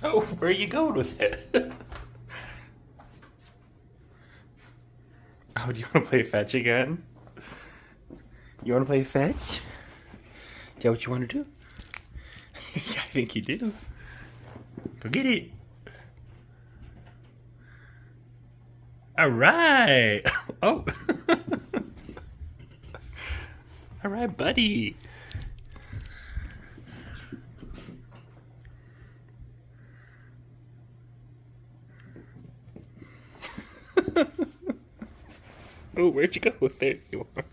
Oh, where are you going with it? Oh, do you want to play fetch again? You want to play fetch? Is that what you want to do? Yeah, I think you do. Go get it. All right. Oh. All right, buddy. Oh, where'd you go? There you are.